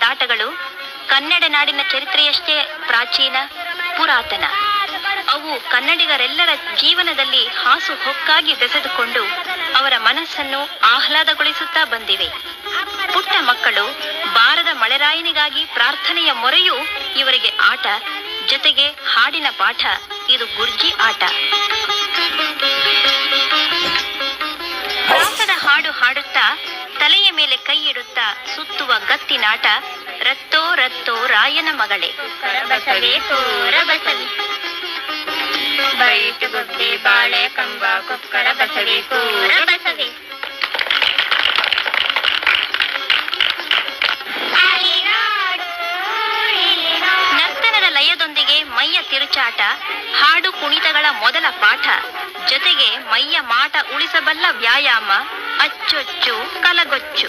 ಆಟಗಳು ಕನ್ನಡ ನಾಡಿನ ಚರಿತ್ರೆಯಷ್ಟೇ ಪ್ರಾಚೀನ, ಪುರಾತನ. ಅವು ಕನ್ನಡಿಗರೆಲ್ಲರ ಜೀವನದಲ್ಲಿ ಹಾಸು ಹೊಕ್ಕಾಗಿ ಬೆಸೆದುಕೊಂಡು ಅವರ ಮನಸ್ಸನ್ನು ಆಹ್ಲಾದಗೊಳಿಸುತ್ತಾ ಬಂದಿವೆ. ಪುಟ್ಟ ಮಕ್ಕಳು ಬಾರದ ಮಳೆರಾಯನಿಗಾಗಿ ಪ್ರಾರ್ಥನೆಯ ಮೊರೆಯೂ ಇವರಿಗೆ ಆಟ, ಜೊತೆಗೆ ಹಾಡಿನ ಪಾಠ. ಇದು ಗುರ್ಜಿ ಆಟ. ರಾಸದ ಹಾಡು ಹಾಡುತ್ತಾ ತಲೆಯ ಮೇಲೆ ಕೈ ಇಡುತ್ತಾ ಸುತ್ತುವ ಗತ್ತಿನಾಟ. ರತ್ತೋ ರತ್ತೋ ರಾಯನ ಮಗಳೇ, ಬಸವೆ ತೋರ ಬಸವಿ, ಬೈಟು ಗುಬ್ಬಿ ಬಾಳೆ ಕಂಬ ಕುಕ್ಕರ ಬಸವಿ ತೋರ ಬಸವಿ. ನರ್ತನದ ಲಯದೊಂದಿಗೆ ಮೈಯ ತಿರುಚಾಟ, ಹಾಡು ಕುಣಿತಗಳ ಮೊದಲ ಪಾಠ, ಜೊತೆಗೆ ಮೈಯ ಮಾಟ ಉಳಿಸಬಲ್ಲ ವ್ಯಾಯಾಮ, ಅಚ್ಚೊಚ್ಚು ಕಲಗೊಚ್ಚು.